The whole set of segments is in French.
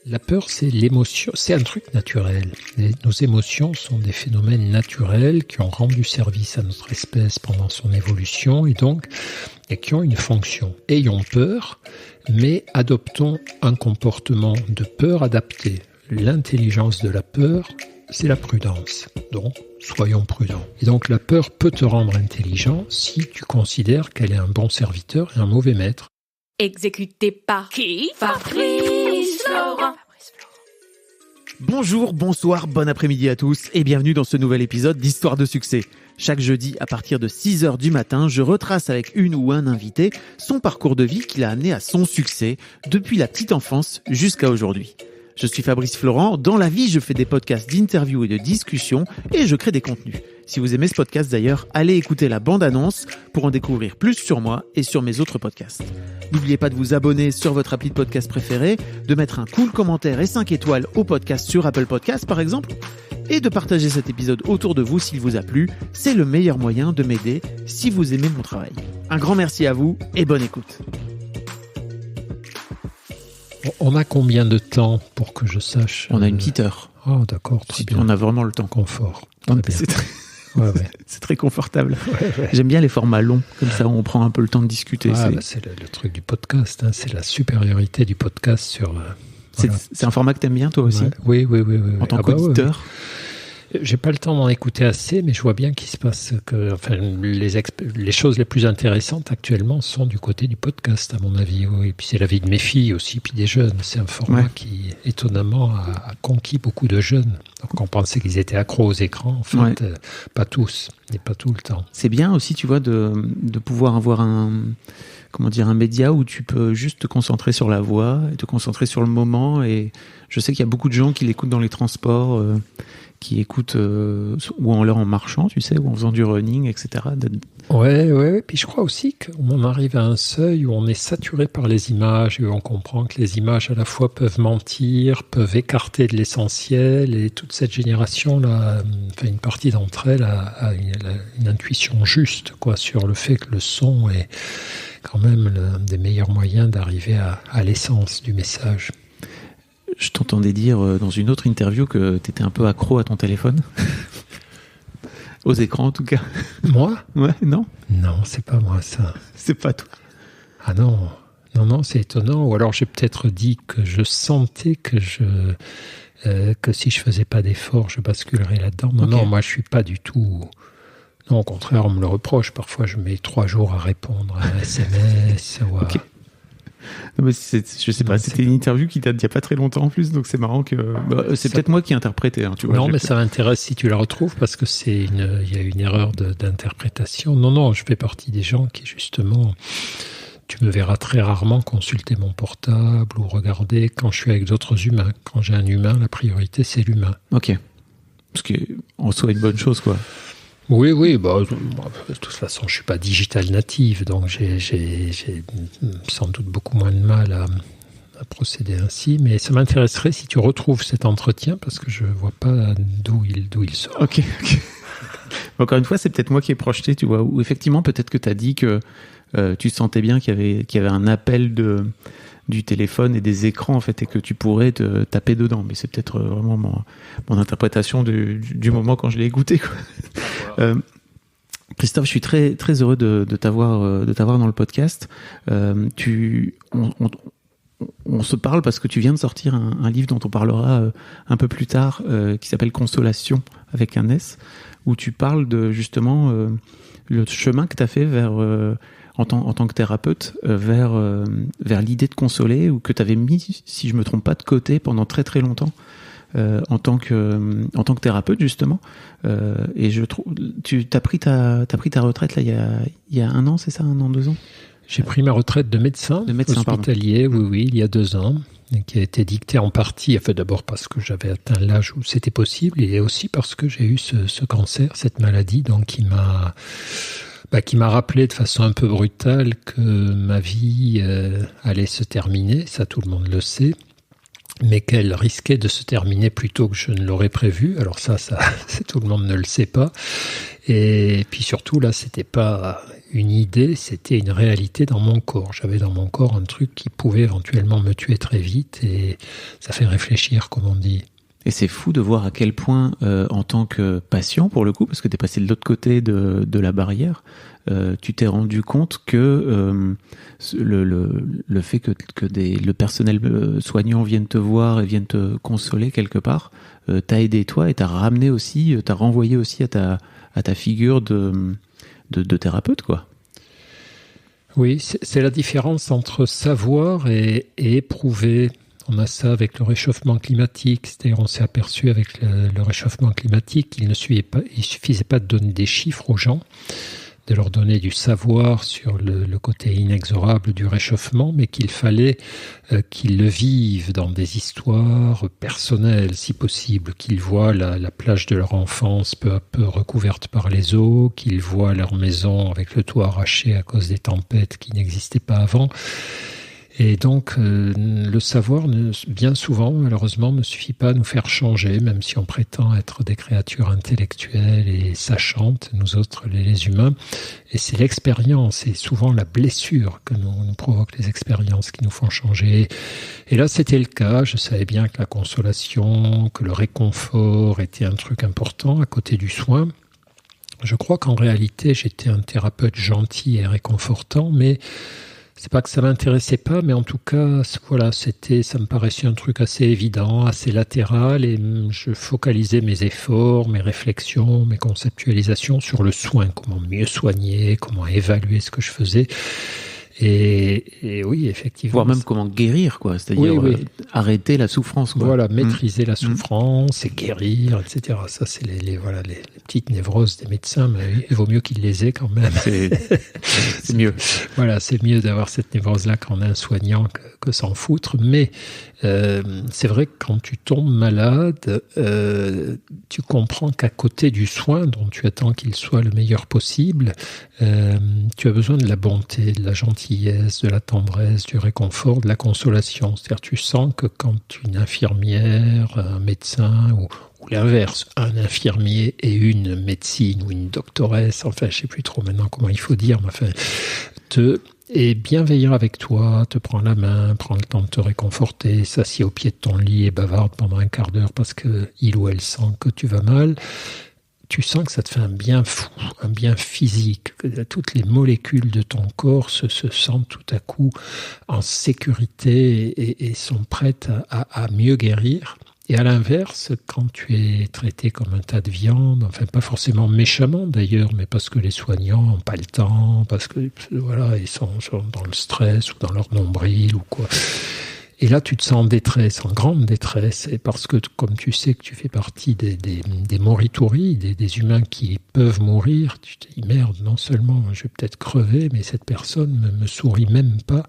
La peur, c'est l'émotion, c'est un truc naturel. Nos émotions sont des phénomènes naturels qui ont rendu service à notre espèce pendant son évolution et qui ont une fonction. Ayons peur, mais adoptons un comportement de peur adapté. L'intelligence de la peur, c'est la prudence. Donc, soyons prudents. Et donc, la peur peut te rendre intelligent si tu considères qu'elle est un bon serviteur et un mauvais maître. Exécuté par qui? Fabrice Florent. Bonjour, bonsoir, bon après-midi à tous et bienvenue dans ce nouvel épisode d'Histoire de succès. Chaque jeudi, à partir de 6h du matin, je retrace avec une ou un invité son parcours de vie qui l'a amené à son succès depuis la petite enfance jusqu'à aujourd'hui. Je suis Fabrice Florent. Dans la vie, je fais des podcasts d'interviews et de discussions et je crée des contenus. Si vous aimez ce podcast d'ailleurs, allez écouter la bande-annonce pour en découvrir plus sur moi et sur mes autres podcasts. N'oubliez pas de vous abonner sur votre appli de podcast préféré, de mettre un cool commentaire et 5 étoiles au podcast sur Apple Podcasts par exemple, et de partager cet épisode autour de vous s'il vous a plu. C'est le meilleur moyen de m'aider si vous aimez mon travail. Un grand merci à vous et bonne écoute. On a combien de temps pour que je sache? On a une petite heure. Oh, d'accord, très bien. On a vraiment le temps. Confort. Très bien. C'est très confortable. Ouais. J'aime bien les formats longs, comme ça on prend un peu le temps de discuter. C'est le truc du podcast, hein. C'est la supériorité du podcast sur... C'est un format que t'aimes bien toi aussi? Oui. En tant qu'auditeur? J'ai pas le temps d'en écouter assez, mais je vois bien qu'il se passe que, les choses les plus intéressantes actuellement sont du côté du podcast, à mon avis. Oui. Et puis c'est l'avis de mes filles aussi, puis des jeunes. C'est un format qui, étonnamment, a conquis beaucoup de jeunes. Donc on pensait qu'ils étaient accros aux écrans. En fait, pas tous, et pas tout le temps. C'est bien aussi, tu vois, de pouvoir avoir un média où tu peux juste te concentrer sur la voix et te concentrer sur le moment. Et je sais qu'il y a beaucoup de gens qui l'écoutent dans les transports, qui écoutent ou en marchant, tu sais, ou en faisant du running, etc. Ouais. Puis je crois aussi qu'on arrive à un seuil où on est saturé par les images et où on comprend que les images à la fois peuvent mentir, peuvent écarter de l'essentiel, et toute cette génération-là, une partie d'entre elles a une intuition juste, sur le fait que le son est quand même l'un des meilleurs moyens d'arriver à l'essence du message. Je t'entendais dire dans une autre interview que tu étais un peu accro à ton téléphone. Aux écrans, en tout cas. Moi? Ouais, non? Non, c'est pas moi, ça. C'est pas toi. Ah non, c'est étonnant. Ou alors j'ai peut-être dit que je sentais que si je faisais pas d'effort, je basculerais là-dedans. Non, moi je suis pas du tout... Non, au contraire, on me le reproche. Parfois, je mets 3 jours à répondre à un SMS. Ok. Non, mais je sais pas, c'était une interview qui date d'il n'y a pas très longtemps en plus, donc c'est marrant que... c'est peut-être moi qui ai interprété. Hein, tu vois, non, mais ça m'intéresse si tu la retrouves, parce que il y a une erreur d'interprétation. Non, je fais partie des gens qui, justement... Tu me verras très rarement consulter mon portable ou regarder quand je suis avec d'autres humains. Quand j'ai un humain, la priorité, c'est l'humain. Ok. Ce qui est en soi une bonne chose, quoi. Oui, de toute façon, je suis pas digital native, donc j'ai sans doute beaucoup moins de mal à procéder ainsi, mais ça m'intéresserait si tu retrouves cet entretien, parce que je vois pas d'où il sort. Ok. Encore une fois, c'est peut-être moi qui ai projeté, tu vois, ou effectivement, peut-être que tu as dit que tu sentais bien qu'il y avait un appel du téléphone et des écrans, en fait, et que tu pourrais te taper dedans. Mais c'est peut-être vraiment mon interprétation du moment quand je l'ai écouté, quoi. Christophe, je suis très, très heureux de t'avoir dans le podcast. On se parle parce que tu viens de sortir un livre dont on parlera un peu plus tard, qui s'appelle Consolation, avec un S, où tu parles de, justement, le chemin que tu as fait vers... En tant que thérapeute, vers l'idée de consoler, ou que tu avais mis, si je me trompe pas, de côté pendant très très longtemps, en tant que thérapeute, justement. Et je trouve, t'as pris ta retraite là il y a 1 an, c'est ça, 1 an, 2 ans? J'ai pris ma retraite de médecin hospitalier, oui, il y a 2 ans, et qui a été dictée en partie, d'abord parce que j'avais atteint l'âge où c'était possible, et aussi parce que j'ai eu ce cancer, cette maladie, donc qui m'a rappelé de façon un peu brutale que ma vie allait se terminer, ça tout le monde le sait, mais qu'elle risquait de se terminer plus tôt que je ne l'aurais prévu. Alors ça tout le monde ne le sait pas. Et puis surtout, là, c'était pas une idée, c'était une réalité dans mon corps. J'avais dans mon corps un truc qui pouvait éventuellement me tuer très vite et ça fait réfléchir, comme on dit. Et c'est fou de voir à quel point, en tant que patient, pour le coup, parce que tu es passé de l'autre côté de la barrière, tu t'es rendu compte que le fait que le personnel soignant vienne te voir et vienne te consoler quelque part, t'a aidé toi et t'a ramené aussi, t'a renvoyé aussi à ta figure de thérapeute, quoi. Oui, c'est la différence entre savoir et éprouver. On a ça avec le réchauffement climatique, c'est-à-dire on s'est aperçu avec le réchauffement climatique qu'il ne suffisait pas de donner des chiffres aux gens, de leur donner du savoir sur le côté inexorable du réchauffement, mais qu'il fallait qu'ils le vivent dans des histoires personnelles, si possible, qu'ils voient la plage de leur enfance peu à peu recouverte par les eaux, qu'ils voient leur maison avec le toit arraché à cause des tempêtes qui n'existaient pas avant. Et donc, le savoir, bien souvent, malheureusement, ne suffit pas à nous faire changer, même si on prétend être des créatures intellectuelles et sachantes, nous autres, les humains. Et c'est l'expérience et souvent la blessure que nous provoquent les expériences qui nous font changer. Et là, c'était le cas. Je savais bien que la consolation, que le réconfort était un truc important à côté du soin. Je crois qu'en réalité, j'étais un thérapeute gentil et réconfortant, mais c'est pas que ça m'intéressait pas, mais en tout cas, voilà, ça me paraissait un truc assez évident, assez latéral, et je focalisais mes efforts, mes réflexions, mes conceptualisations sur le soin, comment mieux soigner, comment évaluer ce que je faisais. Et oui, effectivement. Voire même comment guérir, quoi. C'est-à-dire arrêter la souffrance, quoi. Voilà, maîtriser la souffrance et guérir, etc. Ça, c'est les petites névroses des médecins, mais il vaut mieux qu'ils les aient quand même. C'est mieux. Voilà, c'est mieux d'avoir cette névrose-là quand on a un soignant que s'en foutre. Mais c'est vrai que quand tu tombes malade, tu comprends qu'à côté du soin, dont tu attends qu'il soit le meilleur possible, tu as besoin de la bonté, de la gentillesse, de la tendresse, du réconfort, de la consolation. C'est-à-dire tu sens que quand une infirmière, un médecin ou l'inverse, un infirmier et une médecine ou une doctoresse, enfin je ne sais plus trop maintenant comment il faut dire, mais enfin, est bienveillant avec toi, te prend la main, prend le temps de te réconforter, s'assied au pied de ton lit et bavarde pendant un quart d'heure parce qu'il ou elle sent que tu vas mal. Tu sens que ça te fait un bien fou, un bien physique, que toutes les molécules de ton corps se sentent tout à coup en sécurité et sont prêtes à mieux guérir. Et à l'inverse, quand tu es traité comme un tas de viande, enfin pas forcément méchamment d'ailleurs, mais parce que les soignants n'ont pas le temps, parce que voilà, ils sont dans le stress ou dans leur nombril ou quoi. Et là, tu te sens en détresse, en grande détresse, et parce que, comme tu sais que tu fais partie des morituri, des humains qui peuvent mourir, tu te dis, merde, non seulement je vais peut-être crever, mais cette personne me sourit même pas.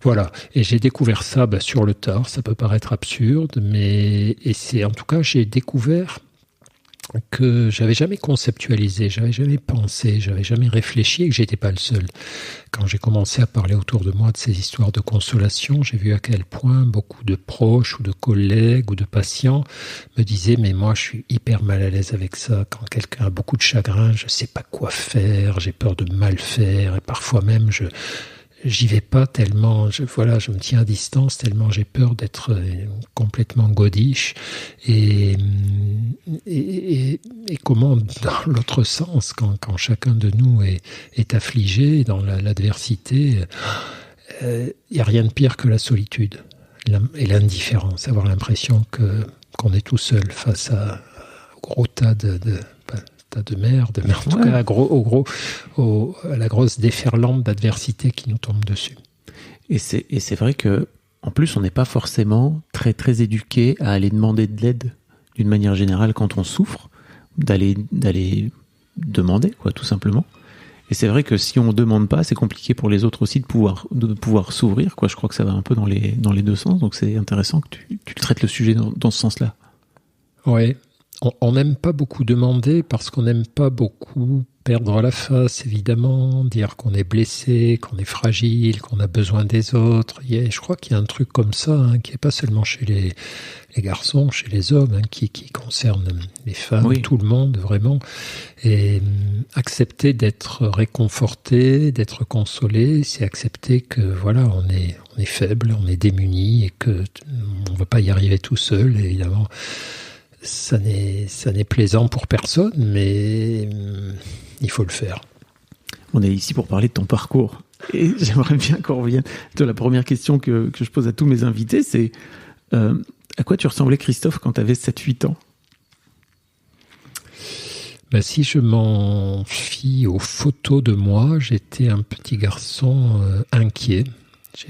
Voilà, et j'ai découvert ça sur le tard, ça peut paraître absurde, et c'est en tout cas, j'ai découvert que j'avais jamais conceptualisé, j'avais jamais pensé, j'avais jamais réfléchi et que j'étais pas le seul. Quand j'ai commencé à parler autour de moi de ces histoires de consolation, j'ai vu à quel point beaucoup de proches ou de collègues ou de patients me disaient « mais moi je suis hyper mal à l'aise avec ça, quand quelqu'un a beaucoup de chagrin, je sais pas quoi faire, j'ai peur de mal faire et parfois même j'y vais pas tellement, je me tiens à distance tellement j'ai peur d'être complètement godiche et comment dans l'autre sens quand chacun de nous est affligé dans l'adversité, il n'y a rien de pire que la solitude et l'indifférence, avoir l'impression qu'on est tout seul face à un gros tas de merde, mais en tout cas à la grosse déferlante d'adversité qui nous tombe dessus. Et c'est vrai que en plus on n'est pas forcément très très éduqué à aller demander de l'aide d'une manière générale quand on souffre, d'aller demander quoi, tout simplement. Et c'est vrai que si on demande pas, c'est compliqué pour les autres aussi de pouvoir s'ouvrir quoi. Je crois que ça va un peu dans les deux sens, donc c'est intéressant que tu traites le sujet dans ce sens-là. Ouais. on n'aime pas beaucoup demander parce qu'on n'aime pas beaucoup perdre la face, évidemment, dire qu'on est blessé, qu'on est fragile, qu'on a besoin des autres. Je crois qu'il y a un truc comme ça, qui n'est pas seulement chez les garçons, chez les hommes, qui concerne les femmes, oui. Tout le monde, vraiment. Et accepter d'être réconforté, d'être consolé, c'est accepter que, voilà, on est faible, on est démuni et que on ne va pas y arriver tout seul, évidemment. Ça n'est plaisant pour personne, mais il faut le faire. On est ici pour parler de ton parcours. Et j'aimerais bien qu'on revienne. La première question que je pose à tous mes invités, c'est à quoi tu ressemblais, Christophe, quand tu avais 7-8 ans ? Si je m'en fie aux photos de moi, j'étais un petit garçon inquiet.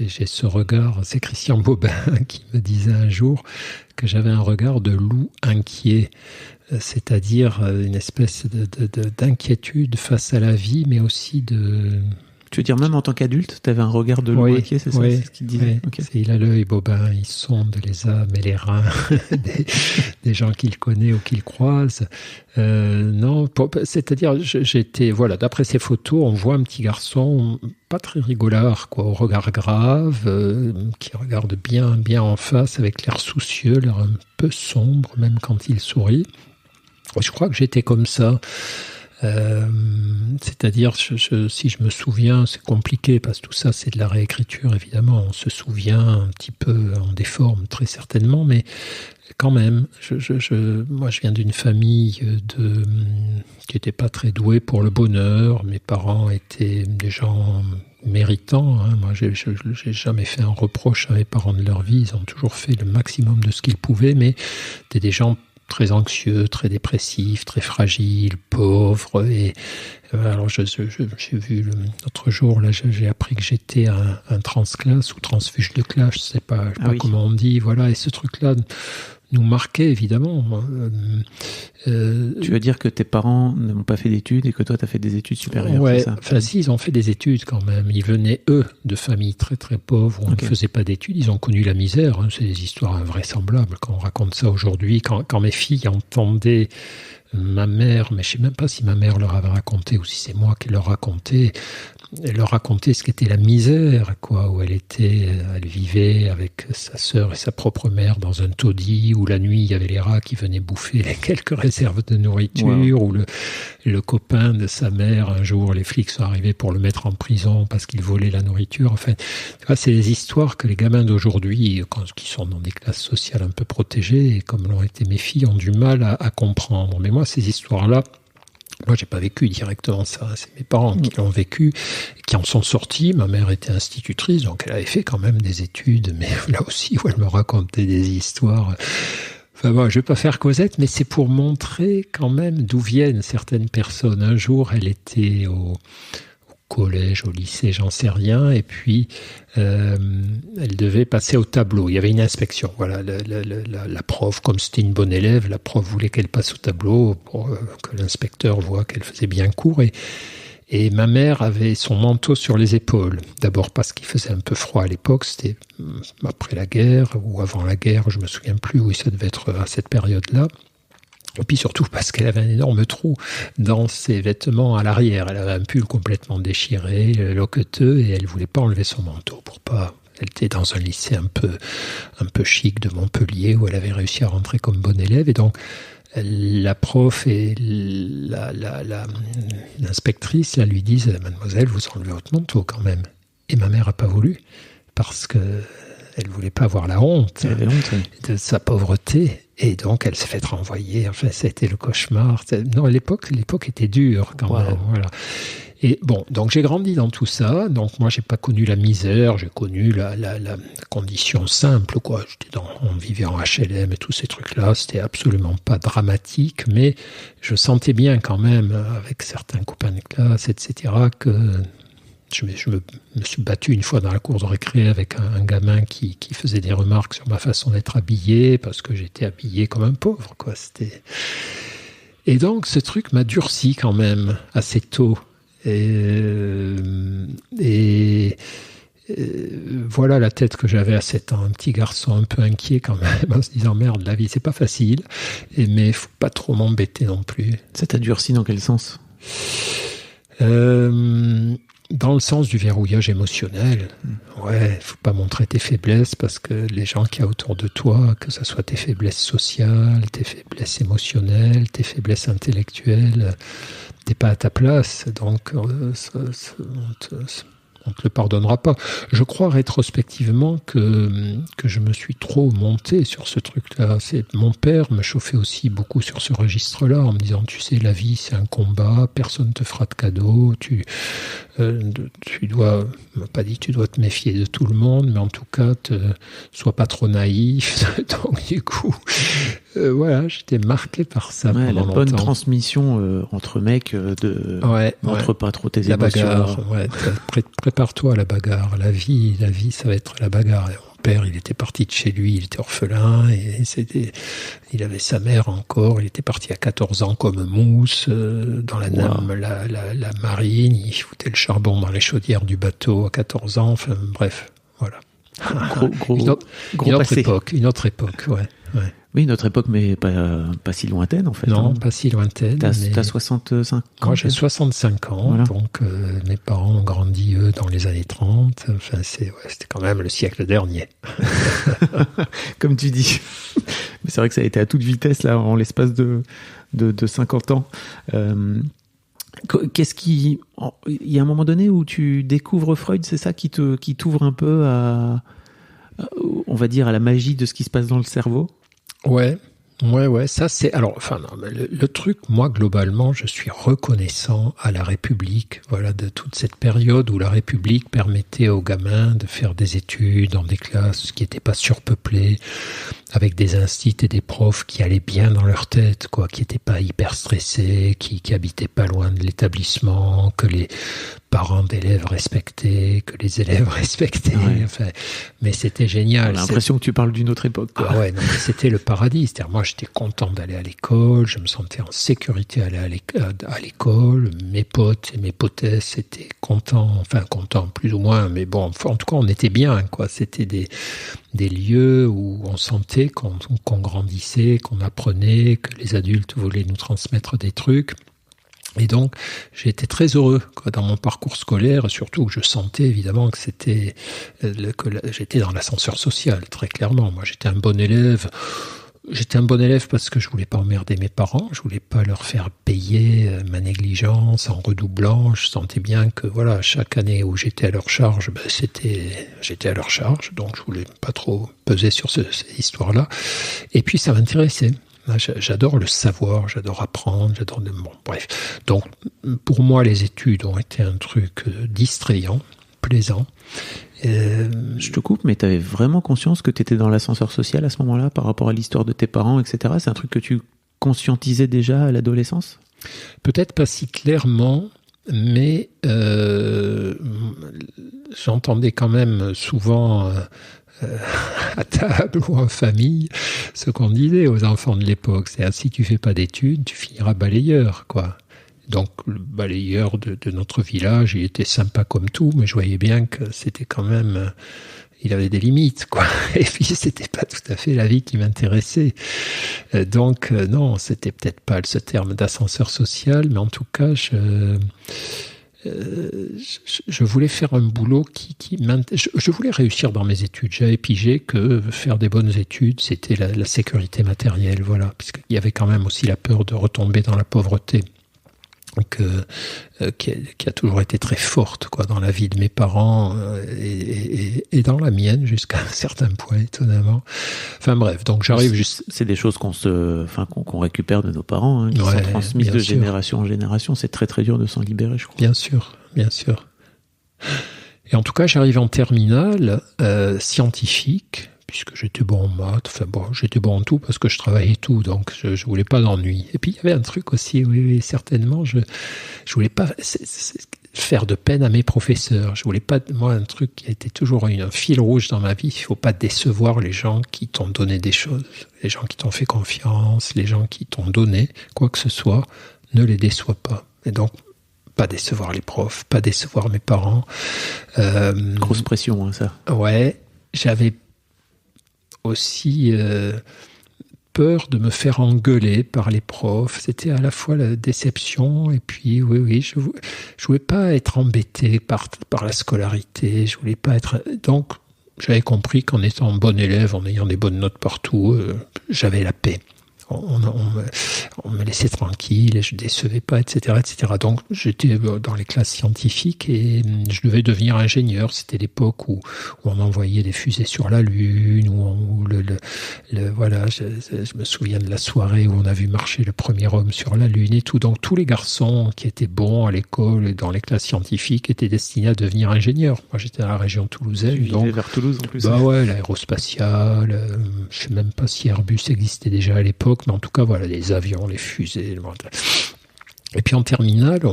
J'ai ce regard, c'est Christian Bobin qui me disait un jour que j'avais un regard de loup inquiet, c'est-à-dire une espèce d'inquiétude face à la vie, mais aussi de... Tu veux dire même en tant qu'adulte, tu avais un regard de loup inquiet, c'est ça, c'est ce qu'il disait. Oui. Okay. Il a l'œil Bobin, il sonde les âmes et les reins des gens qu'il connaît ou qu'il croise. Non, c'est-à-dire j'étais, voilà, d'après ces photos, on voit un petit garçon pas très rigolard, au regard grave, qui regarde bien en face, avec l'air soucieux, l'air un peu sombre, même quand il sourit. Je crois que j'étais comme ça. C'est-à-dire, si je me souviens, c'est compliqué parce que tout ça c'est de la réécriture évidemment, on se souvient un petit peu, on déforme très certainement, mais quand même, moi je viens d'une famille qui n'était pas très douée pour le bonheur, mes parents étaient des gens méritants, moi j'ai jamais fait un reproche à mes parents de leur vie, ils ont toujours fait le maximum de ce qu'ils pouvaient, mais c'était des gens très anxieux, très dépressif, très fragile, pauvre. Et alors j'ai vu l'autre jour, là, j'ai appris que j'étais un transclasse ou transfuge de classe, je sais pas comment on dit, voilà. Et ce truc-là nous marquait évidemment. Tu veux dire que tes parents n'ont pas fait d'études et que toi tu as fait des études supérieures, c'est ça ? Enfin si, ils ont fait des études quand même. Ils venaient eux de familles très très pauvres où on ne faisait pas d'études. Ils ont connu la misère. C'est des histoires invraisemblables quand on raconte ça aujourd'hui. Quand mes filles entendaient ma mère, mais je sais même pas si ma mère leur avait raconté ou si c'est moi qui leur racontais. Elle leur racontait ce qu'était la misère, où elle vivait avec sa sœur et sa propre mère dans un taudis, où la nuit il y avait les rats qui venaient bouffer les quelques réserves de nourriture, où le copain de sa mère, un jour les flics sont arrivés pour le mettre en prison parce qu'il volait la nourriture. Enfin, c'est des histoires que les gamins d'aujourd'hui, qui sont dans des classes sociales un peu protégées, et comme l'ont été mes filles, ont du mal à comprendre. Mais moi, ces histoires-là, moi, j'ai pas vécu directement ça. C'est mes parents qui l'ont vécu, qui en sont sortis. Ma mère était institutrice, donc elle avait fait quand même des études, mais là aussi, où elle me racontait des histoires. Enfin bon, je vais pas faire Cosette, mais c'est pour montrer quand même d'où viennent certaines personnes. Un jour, elle était au collège, au lycée, j'en sais rien, et puis elle devait passer au tableau. Il y avait une inspection. Voilà, la prof, comme c'était une bonne élève, la prof voulait qu'elle passe au tableau pour que l'inspecteur voit qu'elle faisait bien cours. Et ma mère avait son manteau sur les épaules. D'abord parce qu'il faisait un peu froid à l'époque, c'était après la guerre ou avant la guerre, je me souviens plus, oui, ça devait être à cette période-là. Et puis surtout parce qu'elle avait un énorme trou dans ses vêtements à l'arrière. Elle avait un pull complètement déchiré, loqueteux, et elle voulait pas enlever son manteau pour pas... Elle était dans un lycée un peu chic de Montpellier où elle avait réussi à rentrer comme bonne élève. Et donc, la prof et l'inspectrice lui disent « Mademoiselle, vous enlevez votre manteau quand même ». Et ma mère a pas voulu parce que elle voulait pas avoir la honte de sa pauvreté. Et donc, elle s'est fait renvoyer. Enfin, ça a été le cauchemar. Non, l'époque était dure quand même. Voilà. Et bon, donc j'ai grandi dans tout ça. Donc moi, j'ai pas connu la misère. J'ai connu la condition simple, on vivait en HLM et tous ces trucs-là. C'était absolument pas dramatique, mais je sentais bien quand même, avec certains copains de classe, etc., que je me suis battu une fois dans la cour de récré avec un gamin qui faisait des remarques sur ma façon d'être habillé, parce que j'étais habillé comme un pauvre, Et donc, ce truc m'a durci quand même assez tôt. Et voilà la tête que j'avais à 7 ans, un petit garçon un peu inquiet quand même, en se disant merde, la vie c'est pas facile, mais faut pas trop m'embêter non plus. Ça t'a durci dans quel sens ? Dans le sens du verrouillage émotionnel. Ouais, faut pas montrer tes faiblesses parce que les gens qu'il y a autour de toi, que ce soit tes faiblesses sociales, tes faiblesses émotionnelles, tes faiblesses intellectuelles, t'es pas à ta place, donc on te le pardonnera pas. Je crois rétrospectivement que je me suis trop monté sur ce truc-là. Mon père me chauffait aussi beaucoup sur ce registre-là, en me disant, tu sais, la vie, c'est un combat, personne te fera de cadeau, tu dois, il m'a pas dit que tu dois te méfier de tout le monde, mais en tout cas, sois pas trop naïf. Donc, du coup, voilà, j'étais marqué par ça pendant longtemps. La bonne transmission entre mecs montre pas trop tes la émotions. Bagarre, ouais, prépare-toi à la bagarre. La vie, ça va être la bagarre. Et mon père, il était parti de chez lui, il était orphelin, et il avait sa mère encore, il était parti à 14 ans comme mousse, dans la marine, il foutait le charbon dans les chaudières du bateau à 14 ans, enfin bref, voilà. Une autre époque, ouais. Oui, notre époque, mais pas si lointaine, en fait. Non, pas si lointaine. T'as 65 ans. Moi, j'ai 65 ans, voilà. Donc mes parents ont grandi, eux, dans les années 30. Enfin, c'était quand même le siècle dernier. Comme tu dis. Mais c'est vrai que ça a été à toute vitesse, là, en l'espace de 50 ans. Il y a un moment donné où tu découvres Freud, c'est ça qui t'ouvre un peu on va dire, à la magie de ce qui se passe dans le cerveau? Ouais, ça c'est... Alors, enfin, non, mais le truc, moi, globalement, je suis reconnaissant à la République, voilà, de toute cette période où la République permettait aux gamins de faire des études dans des classes qui n'étaient pas surpeuplées, avec des instituts et des profs qui allaient bien dans leur tête, quoi, qui n'étaient pas hyper stressés, qui habitaient pas loin de l'établissement, que les parents d'élèves respectaient, que les élèves respectaient, ouais. Enfin, mais c'était génial. J'ai l'impression que tu parles d'une autre époque, quoi. Ah ouais, non, mais c'était le paradis. C'est-à-dire, moi, j'étais content d'aller à l'école, je me sentais en sécurité à l'école, mes potes et mes potesses étaient contents, plus ou moins, mais bon, en tout cas, on était bien, quoi. C'était des lieux où on sentait qu'on grandissait, qu'on apprenait, que les adultes voulaient nous transmettre des trucs. Et donc, j'ai été très heureux, quoi, dans mon parcours scolaire, surtout que je sentais évidemment que j'étais dans l'ascenseur social, très clairement. Moi, j'étais un bon élève. J'étais un bon élève parce que je voulais pas emmerder mes parents, je voulais pas leur faire payer ma négligence en redoublant. Je sentais bien que voilà, chaque année où j'étais à leur charge, j'étais à leur charge, donc je voulais pas trop peser sur cette histoire-là. Et puis ça m'intéressait. J'adore le savoir, j'adore apprendre, bon, bref. Donc, pour moi, les études ont été un truc distrayant, plaisant. Je te coupe, mais tu avais vraiment conscience que tu étais dans l'ascenseur social à ce moment-là, par rapport à l'histoire de tes parents, etc. C'est un truc que tu conscientisais déjà à l'adolescence ? Peut-être pas si clairement, mais j'entendais quand même souvent... à table ou en famille, ce qu'on disait aux enfants de l'époque, c'est si tu fais pas d'études, tu finiras balayeur, quoi. Donc le balayeur de notre village, il était sympa comme tout, mais je voyais bien que c'était quand même, il avait des limites, quoi. Et puis c'était pas tout à fait la vie qui m'intéressait. Donc non, c'était peut-être pas ce terme d'ascenseur social, mais en tout cas, je voulais faire un boulot je voulais réussir dans mes études. J'avais pigé que faire des bonnes études, c'était la sécurité matérielle, voilà, puisqu'il y avait quand même aussi la peur de retomber dans la pauvreté, qui a toujours été très forte, quoi, dans la vie de mes parents et dans la mienne jusqu'à un certain point, étonnamment. Enfin bref, donc j'arrive juste... C'est des choses qu'on récupère de nos parents, hein, qui sont transmises de génération en génération. C'est très très dur de s'en libérer, je crois. Bien sûr. Et en tout cas, j'arrive en terminale scientifique, puisque j'étais bon en maths, j'étais bon en tout parce que je travaillais tout, donc je voulais pas d'ennui. Et puis il y avait un truc aussi, oui, certainement, je voulais pas faire de peine à mes professeurs. Je voulais pas, moi, un truc qui a été toujours un fil rouge dans ma vie, il faut pas décevoir les gens qui t'ont donné des choses, les gens qui t'ont fait confiance, les gens qui t'ont donné quoi que ce soit, ne les déçois pas. Et donc, pas décevoir les profs, pas décevoir mes parents. Grosse pression, hein, ça. Ouais, j'avais aussi peur de me faire engueuler par les profs. C'était à la fois la déception et puis oui, je voulais pas être embêté par la scolarité. Je voulais pas être. Donc j'avais compris qu'en étant bon élève, en ayant des bonnes notes partout, j'avais la paix. On me laissait tranquille et je décevais pas, etc., etc. Donc j'étais dans les classes scientifiques et je devais devenir ingénieur. C'était l'époque où on envoyait des fusées sur la Lune, où voilà, je me souviens de la soirée où on a vu marcher le premier homme sur la Lune et tout. Donc tous les garçons qui étaient bons à l'école et dans les classes scientifiques étaient destinés à devenir ingénieurs. Moi j'étais dans la région toulousaine. Donc vers Toulouse en plus. Bah ouais, l'aérospatiale. Je sais même pas si Airbus existait déjà à l'époque. Mais en tout cas, voilà, les avions, les fusées. Et puis en terminale,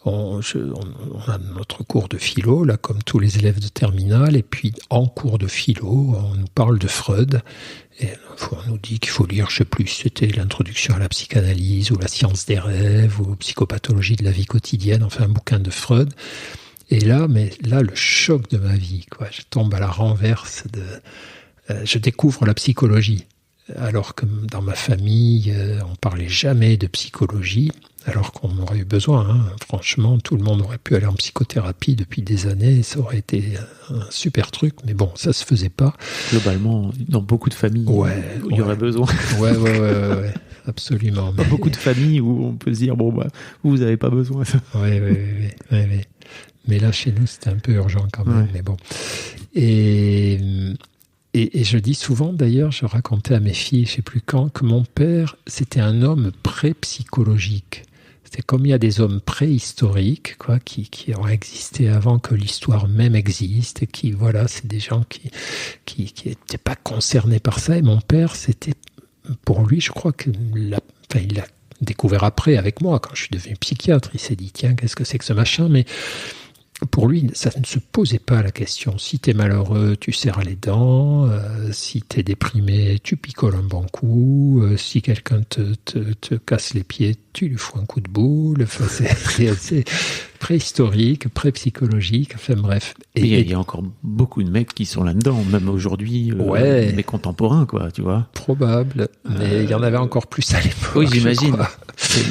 on a notre cours de philo, là, comme tous les élèves de terminale. Et puis en cours de philo, on nous parle de Freud. Et on nous dit qu'il faut lire, je ne sais plus, c'était l'introduction à la psychanalyse ou la science des rêves ou psychopathologie de la vie quotidienne, enfin un bouquin de Freud. Et là, le choc de ma vie, quoi. Je tombe à la renverse je découvre la psychologie. Alors que dans ma famille, on parlait jamais de psychologie, alors qu'on aurait eu besoin. Hein. Franchement, tout le monde aurait pu aller en psychothérapie depuis des années, ça aurait été un super truc, mais bon, ça se faisait pas. Globalement, dans beaucoup de familles, il y aurait besoin. Ouais, absolument. Pas beaucoup de familles où on peut se dire, vous n'avez pas besoin. Ouais. Mais là, chez nous, c'était un peu urgent quand même, mais bon. Et je dis souvent, d'ailleurs, je racontais à mes filles, je ne sais plus quand, que mon père, c'était un homme pré-psychologique. C'était comme il y a des hommes préhistoriques, quoi, qui ont existé avant que l'histoire même existe, et qui, voilà, c'est des gens qui n'étaient pas concernés par ça. Et mon père, c'était, pour lui, je crois il l'a découvert après avec moi, quand je suis devenu psychiatre. Il s'est dit, tiens, qu'est-ce que c'est que ce machin? Mais pour lui, ça ne se posait pas la question. Si t'es malheureux, tu serres les dents. Si t'es déprimé, tu picoles un bon coup. Si quelqu'un te casse les pieds, tu lui fous un coup de boule. Enfin, c'est préhistorique, pré-psychologique. Enfin bref. Et il y a encore beaucoup de mecs qui sont là-dedans, même aujourd'hui, mes contemporains, quoi, tu vois. Probable. Mais il y en avait encore plus à l'époque. Oui, j'imagine.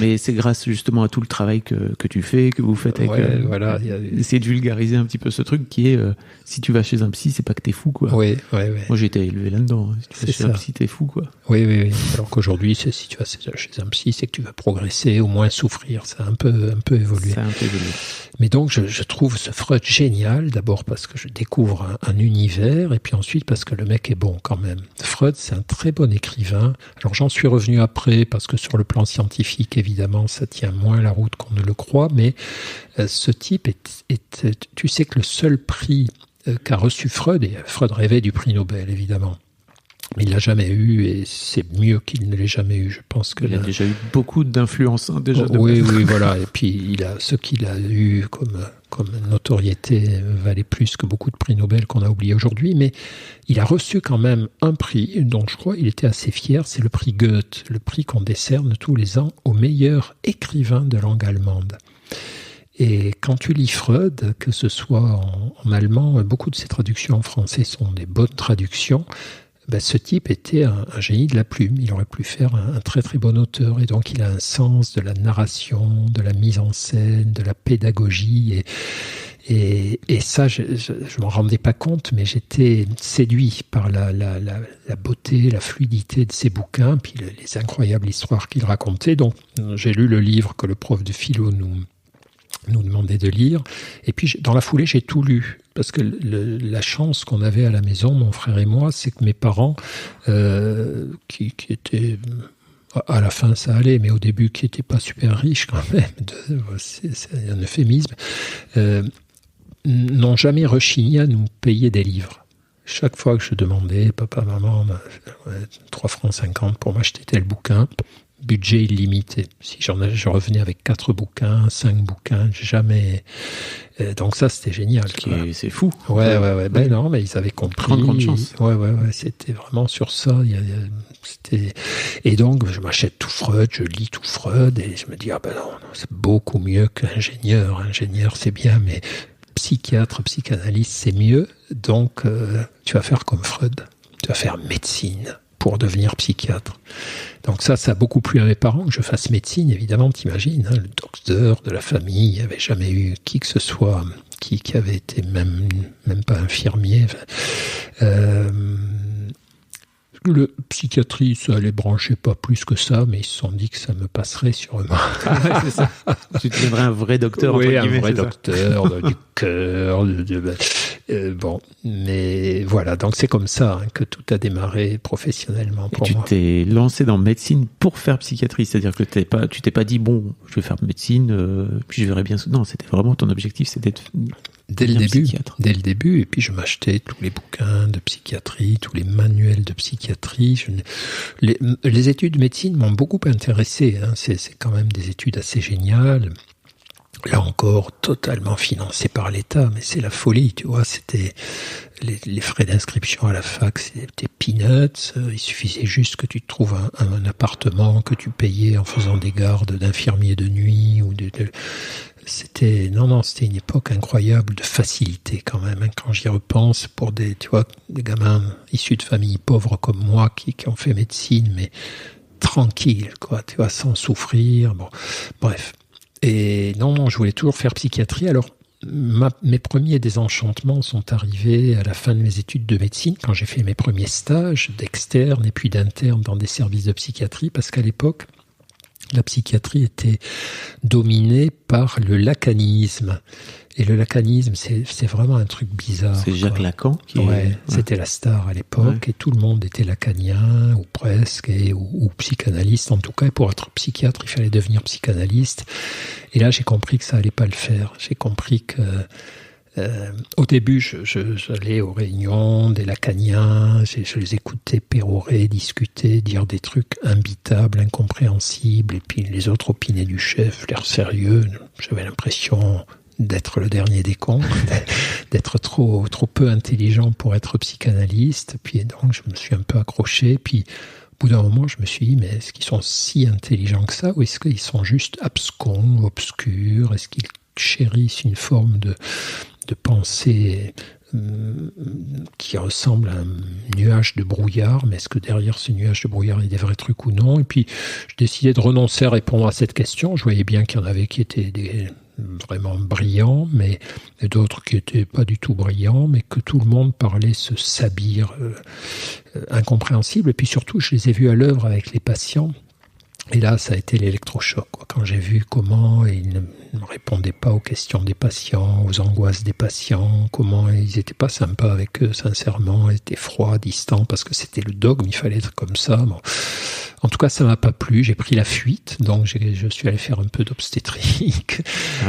Mais c'est grâce justement à tout le travail que tu fais, que vous faites avec. Voilà. Essayer de vulgariser un petit peu ce truc qui est si tu vas chez un psy, c'est pas que t'es fou, quoi. Oui. Moi, j'ai été élevé là-dedans. Si tu vas chez un psy, t'es fou, quoi. Oui. Alors qu'aujourd'hui, si tu vas chez un psy, c'est que tu vas progresser, au moins souffrir. Ça a un peu évolué. Mais donc, je trouve ce Freud génial, d'abord parce que je découvre un univers, et puis ensuite parce que le mec est bon quand même. Freud, c'est un très bon écrivain. Alors, j'en suis revenu après, parce que sur le plan scientifique, évidemment, ça tient moins la route qu'on ne le croit, mais ce type tu sais que le seul prix qu'a reçu Freud, et Freud rêvait du prix Nobel, évidemment, mais il ne l'a jamais eu, et c'est mieux qu'il ne l'ait jamais eu. Je pense que il a déjà eu beaucoup d'influence, hein, déjà. Oui, voilà. Et puis ce qu'il a eu comme notoriété valait plus que beaucoup de prix Nobel qu'on a oubliés aujourd'hui. Mais il a reçu quand même un prix dont je crois il était assez fier. C'est le prix Goethe, le prix qu'on décerne tous les ans au meilleur écrivain de langue allemande. Et quand tu lis Freud, que ce soit en allemand, beaucoup de ses traductions en français sont des bonnes traductions. Ce type était un génie de la plume. Il aurait pu faire un très très bon auteur. Et donc il a un sens de la narration, de la mise en scène, de la pédagogie. Et ça, je m'en rendais pas compte, mais j'étais séduit par la beauté, la fluidité de ses bouquins, puis les incroyables histoires qu'il racontait. Donc j'ai lu le livre que le prof de philo nous demandait de lire. Et puis, dans la foulée, j'ai tout lu. Parce que la chance qu'on avait à la maison, mon frère et moi, c'est que mes parents, qui étaient... À la fin, ça allait, mais au début, qui n'étaient pas super riches quand même, c'est un euphémisme, n'ont jamais rechigné à nous payer des livres. Chaque fois que je demandais, papa, maman, 3,50 francs pour m'acheter tel bouquin, budget illimité. Si je revenais avec 4 bouquins, 5 bouquins, jamais. Donc ça, c'était génial. C'est fou. Ouais. Ben non, mais ils avaient compris. Grande chance. Ouais. C'était vraiment sur ça. Et donc, je m'achète tout Freud, je lis tout Freud, et je me dis, non, c'est beaucoup mieux qu'ingénieur. Ingénieur, c'est bien, mais psychiatre, psychanalyste, c'est mieux. Donc, tu vas faire comme Freud. Tu vas faire médecine pour devenir psychiatre. Donc ça a beaucoup plu à mes parents que je fasse médecine, évidemment, t'imagines, le docteur de la famille, il n'y avait jamais eu qui que ce soit qui avait été même pas infirmier. Le psychiatrie, ça les branchait pas plus que ça, mais ils se sont dit que ça me passerait sûrement. C'est ça. Tu deviendrais un vrai docteur. Oui, un vrai docteur du cœur. Bon, mais voilà, donc c'est comme ça que tout a démarré professionnellement pour moi. Tu t'es lancé dans médecine pour faire psychiatrie, c'est-à-dire que tu t'es pas dit je vais faire médecine, puis je verrai bien. Non, c'était vraiment ton objectif, c'était d'être dès le début, et puis je m'achetais tous les bouquins de psychiatrie, tous les manuels de psychiatrie. Les études de médecine m'ont beaucoup intéressé. C'est quand même des études assez géniales. Là encore, totalement financé par l'État, mais c'est la folie, tu vois. C'était les frais d'inscription à la fac, c'était peanuts. Il suffisait juste que tu te trouves un appartement que tu payais en faisant des gardes d'infirmiers de nuit ou c'était une époque incroyable de facilité quand même. Quand j'y repense, pour des gamins issus de familles pauvres comme moi qui ont fait médecine, mais tranquille, quoi, tu vois, sans souffrir. Bon, bref. Et non, je voulais toujours faire psychiatrie. Alors, mes premiers désenchantements sont arrivés à la fin de mes études de médecine, quand j'ai fait mes premiers stages d'externe et puis d'interne dans des services de psychiatrie, parce qu'à l'époque, la psychiatrie était dominée par le lacanisme. Et le lacanisme, c'est vraiment un truc bizarre. C'est Jacques Lacan c'était la star à l'époque, et tout le monde était lacanien, ou presque, ou psychanalyste. En tout cas, pour être psychiatre, il fallait devenir psychanalyste. Et là, j'ai compris que ça allait pas le faire. J'ai compris que au début, j'allais aux réunions des lacaniens, je les écoutais pérorer, discuter, dire des trucs imbitables, incompréhensibles, et puis les autres opinaient du chef, l'air sérieux. J'avais l'impression d'être le dernier des cons, d'être trop peu intelligent pour être psychanalyste. Puis donc, je me suis un peu accroché. Puis, au bout d'un moment, je me suis dit, mais est-ce qu'ils sont si intelligents que ça, ou est-ce qu'ils sont juste abscons, obscurs? Est-ce qu'ils chérissent une forme de pensée qui ressemble à un nuage de brouillard, mais est-ce que derrière ce nuage de brouillard il y a des vrais trucs ou non? Et puis je décidais de renoncer à répondre à cette question. Je voyais bien qu'il y en avait qui étaient vraiment brillants, mais d'autres qui n'étaient pas du tout brillants, mais que tout le monde parlait ce sabir incompréhensible. Et puis surtout, je les ai vus à l'œuvre avec les patients. Et là, ça a été l'électrochoc, quoi. Quand j'ai vu comment ils ne répondaient pas aux questions des patients, aux angoisses des patients, comment ils n'étaient pas sympas avec eux, sincèrement, ils étaient froids, distants, parce que c'était le dogme, il fallait être comme ça. Bon. En tout cas, ça m'a pas plu, j'ai pris la fuite, donc je suis allé faire un peu d'obstétrique,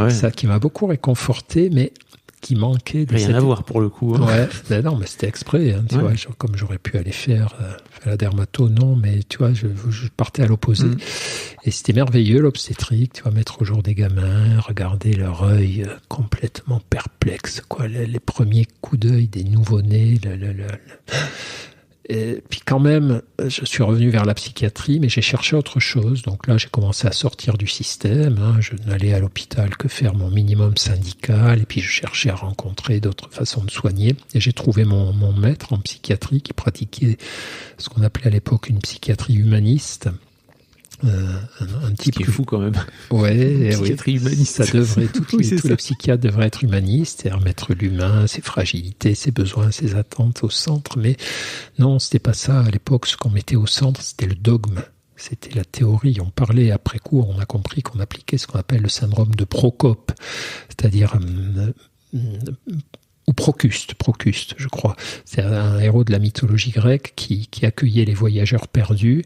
ça qui m'a beaucoup réconforté, mais qui manquait de rien à voir pour le coup. Ouais, mais non, mais c'était exprès, tu vois, comme j'aurais pu aller faire la dermato, non, mais tu vois, je partais à l'opposé. Et c'était merveilleux, l'obstétrique, tu vois, mettre au jour des gamins, regarder leur œil complètement perplexe, quoi, les premiers coups d'œil des nouveau-nés, Et puis quand même, je suis revenu vers la psychiatrie, mais j'ai cherché autre chose. Donc là, j'ai commencé à sortir du système. Je n'allais à l'hôpital que faire mon minimum syndical. Et puis je cherchais à rencontrer d'autres façons de soigner. Et j'ai trouvé mon maître en psychiatrie qui pratiquait ce qu'on appelait à l'époque une psychiatrie humaniste. Un type qui est fou quand même. Ouais, psychiatrie humaniste. Ça devrait, tous les psychiatres devraient être humanistes et remettre l'humain, ses fragilités, ses besoins, ses attentes au centre. Mais non, c'était pas ça. À l'époque, ce qu'on mettait au centre, c'était le dogme. C'était la théorie. On parlait après coup, on a compris qu'on appliquait ce qu'on appelle le syndrome de Procope, c'est-à-dire ou Procuste, je crois. C'est un héros de la mythologie grecque qui accueillait les voyageurs perdus,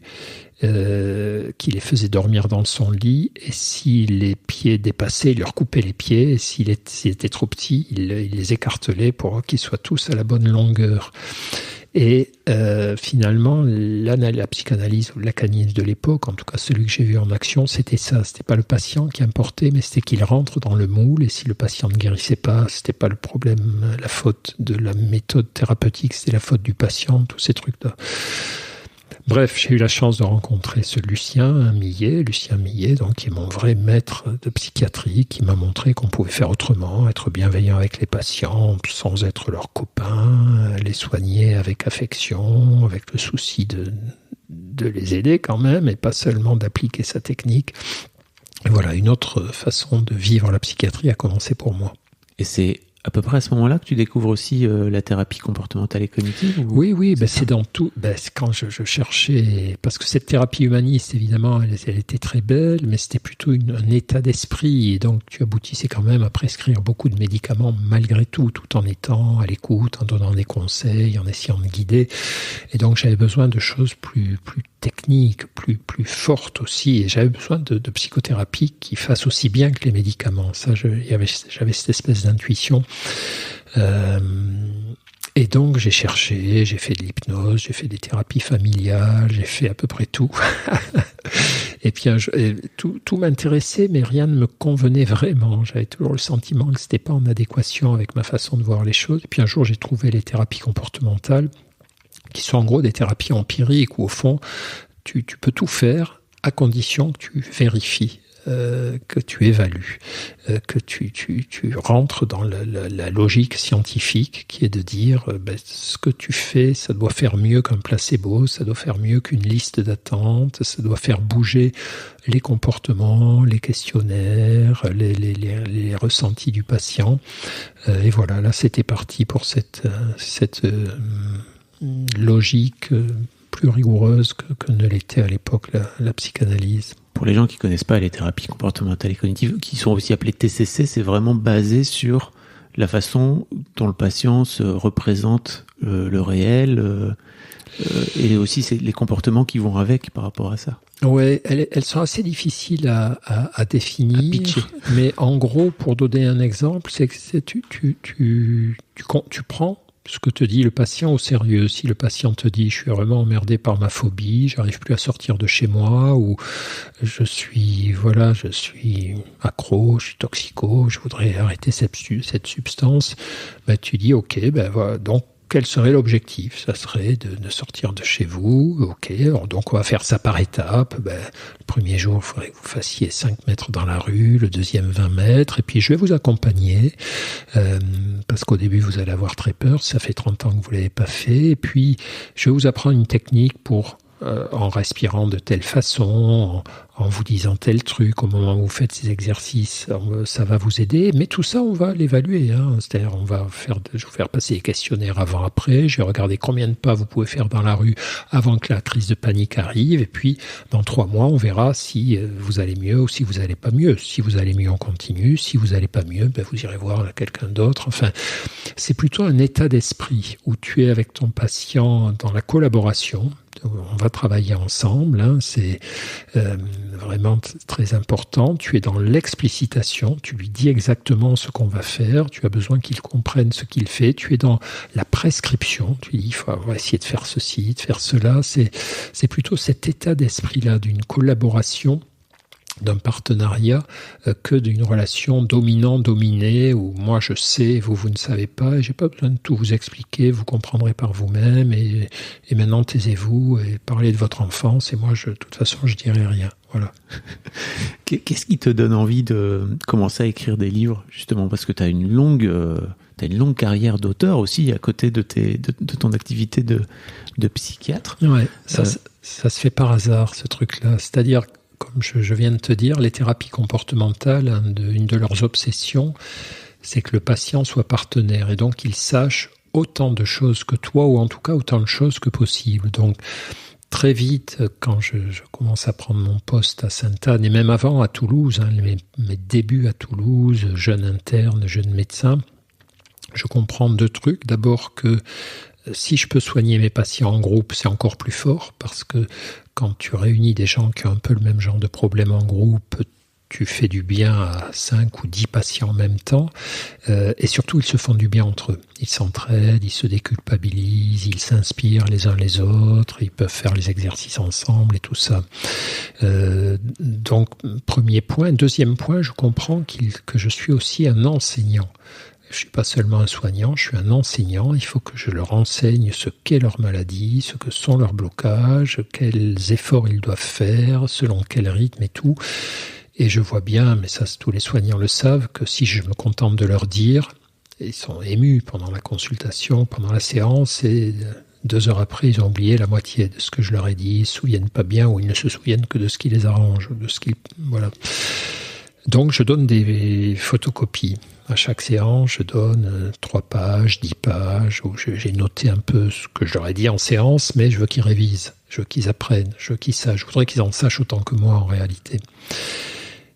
qui les faisait dormir dans son lit, et si les pieds dépassaient, il leur coupait les pieds, et s'il était trop petit, il les écartelait pour qu'ils soient tous à la bonne longueur. Et finalement, la psychanalyse ou le lacanisme de l'époque, en tout cas celui que j'ai vu en action, c'était ça. C'était pas le patient qui importait, mais c'était qu'il rentre dans le moule. Et si le patient ne guérissait pas, c'était pas le problème, la faute de la méthode thérapeutique, c'était la faute du patient, tous ces trucs-là. Bref, j'ai eu la chance de rencontrer ce Lucien Millet, donc, qui est mon vrai maître de psychiatrie, qui m'a montré qu'on pouvait faire autrement, être bienveillant avec les patients, sans être leurs copains, les soigner avec affection, avec le souci de les aider quand même, et pas seulement d'appliquer sa technique. Et voilà, une autre façon de vivre la psychiatrie a commencé pour moi. Et c'est à peu près à ce moment-là que tu découvres aussi la thérapie comportementale et cognitive ou... Oui, c'est dans tout. C'est quand je cherchais, parce que cette thérapie humaniste, évidemment, elle était très belle, mais c'était plutôt un état d'esprit. Et donc, tu aboutissais quand même à prescrire beaucoup de médicaments malgré tout en étant à l'écoute, en donnant des conseils, en essayant de guider. Et donc, j'avais besoin de choses plus techniques, plus fortes aussi. Et j'avais besoin de psychothérapie qui fasse aussi bien que les médicaments. Ça, j'avais cette espèce d'intuition. Et donc j'ai cherché, j'ai fait de l'hypnose, j'ai fait des thérapies familiales, j'ai fait à peu près tout. Et puis tout m'intéressait, mais rien ne me convenait vraiment. J'avais toujours le sentiment que c'était pas en adéquation avec ma façon de voir les choses. Et puis un jour j'ai trouvé les thérapies comportementales, qui sont en gros des thérapies empiriques où au fond tu peux tout faire à condition que tu vérifies. Que tu évalues, que tu rentres dans la logique scientifique qui est de dire ce que tu fais, ça doit faire mieux qu'un placebo, ça doit faire mieux qu'une liste d'attente, ça doit faire bouger les comportements, les questionnaires, les ressentis du patient. Et voilà, là c'était parti pour cette logique plus rigoureuse que ne l'était à l'époque la psychanalyse. Pour les gens qui ne connaissent pas les thérapies comportementales et cognitives, qui sont aussi appelées TCC, c'est vraiment basé sur la façon dont le patient se représente le réel et aussi c'est les comportements qui vont avec par rapport à ça. Ouais, elles sont assez difficiles à définir, mais en gros, pour donner un exemple, c'est que tu prends ce que te dit le patient au sérieux. Si le patient te dit « je suis vraiment emmerdé par ma phobie, j'arrive plus à sortir de chez moi » ou « je suis accro, je suis toxico, je voudrais arrêter cette substance », tu dis « ok, voilà, donc quel serait l'objectif ? Ça serait de sortir de chez vous. Ok, donc on va faire ça par étapes. Le premier jour, il faudrait que vous fassiez 5 mètres dans la rue, le deuxième 20 mètres, et puis je vais vous accompagner, parce qu'au début, vous allez avoir très peur, ça fait 30 ans que vous ne l'avez pas fait, et puis je vais vous apprendre une technique pour... en respirant de telle façon, en vous disant tel truc, au moment où vous faites ces exercices, ça va vous aider. Mais tout ça, on va l'évaluer. C'est-à-dire, je vais vous faire passer les questionnaires avant-après. Je vais regarder combien de pas vous pouvez faire dans la rue avant que la crise de panique arrive. Et puis, dans 3 mois, on verra si vous allez mieux ou si vous n'allez pas mieux. Si vous allez mieux, on continue. Si vous n'allez pas mieux, vous irez voir quelqu'un d'autre. Enfin, c'est plutôt un état d'esprit où tu es avec ton patient dans la collaboration. On va travailler ensemble, c'est vraiment très important. Tu es dans l'explicitation, tu lui dis exactement ce qu'on va faire, tu as besoin qu'il comprenne ce qu'il fait. Tu es dans la prescription, tu lui dis on va essayer de faire ceci, de faire cela. C'est plutôt cet état d'esprit-là d'une collaboration, d'un partenariat, que d'une relation dominant-dominé où moi je sais, vous ne savez pas, et j'ai pas besoin de tout vous expliquer, vous comprendrez par vous-même, et maintenant taisez-vous et parlez de votre enfance, et moi de toute façon je dirai rien. Voilà. Qu'est-ce qui te donne envie de commencer à écrire des livres, justement, parce que tu as une longue carrière d'auteur aussi à côté de ton activité de psychiatre. Ouais, ça se fait par hasard ce truc-là, c'est-à-dire comme je viens de te dire, les thérapies comportementales, une de leurs obsessions, c'est que le patient soit partenaire et donc qu'il sache autant de choses que toi, ou en tout cas autant de choses que possible. Donc très vite, quand je commence à prendre mon poste à Sainte-Anne, et même avant à Toulouse, mes débuts à Toulouse, jeune interne, jeune médecin, je comprends 2 trucs. D'abord que si je peux soigner mes patients en groupe, c'est encore plus fort, parce que quand tu réunis des gens qui ont un peu le même genre de problème en groupe, tu fais du bien à 5 ou 10 patients en même temps, et surtout ils se font du bien entre eux. Ils s'entraident, ils se déculpabilisent, ils s'inspirent les uns les autres, ils peuvent faire les exercices ensemble et tout ça. Donc, premier point. Deuxième point, je comprends que je suis aussi un enseignant. Je ne suis pas seulement un soignant, je suis un enseignant. Il faut que je leur enseigne ce qu'est leur maladie, ce que sont leurs blocages, quels efforts ils doivent faire, selon quel rythme et tout. Et je vois bien, mais ça tous les soignants le savent, que si je me contente de leur dire, ils sont émus pendant la consultation, pendant la séance, et 2 heures après, ils ont oublié la moitié de ce que je leur ai dit, ils ne se souviennent pas bien, ou ils ne se souviennent que de ce qui les arrange, voilà. Donc je donne des photocopies. À chaque séance, je donne 3 pages, 10 pages, où j'ai noté un peu ce que je leur ai dit en séance, mais je veux qu'ils révisent, je veux qu'ils apprennent, je veux qu'ils sachent. Je voudrais qu'ils en sachent autant que moi en réalité.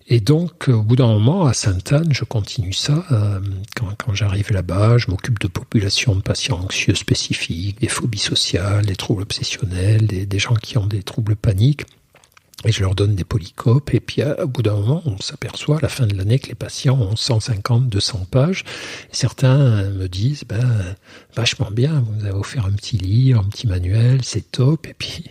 Et donc, au bout d'un moment, à Sainte-Anne, je continue ça. Quand j'arrive là-bas, je m'occupe de populations de patients anxieux spécifiques, des phobies sociales, des troubles obsessionnels, des gens qui ont des troubles paniques. Et je leur donne des polycopes. Et puis, au bout d'un moment, on s'aperçoit à la fin de l'année que les patients ont 150, 200 pages. Et certains me disent, vachement bien, vous nous avez offert un petit livre, un petit manuel, c'est top. Et puis,